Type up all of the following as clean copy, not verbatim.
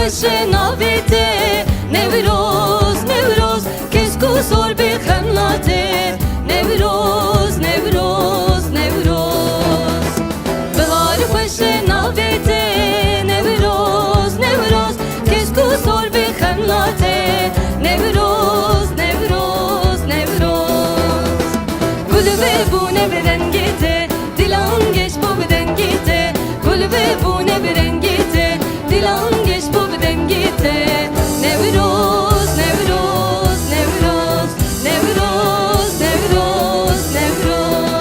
خوش ناویته نوروز نوروز کس کو سر به خملاته نوروز نوروز نوروز بهار خوش ناویته نوروز نوروز کس کو سر به خملاته نوروز نوروز نوروز گل ببونه به رنگیته دلانگش بو بدنگیته گل ببونه به رنگیته دلانگش بو بدنگیته نوروز نوروز نوروز نوروز نوروز نوروز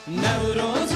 نوروز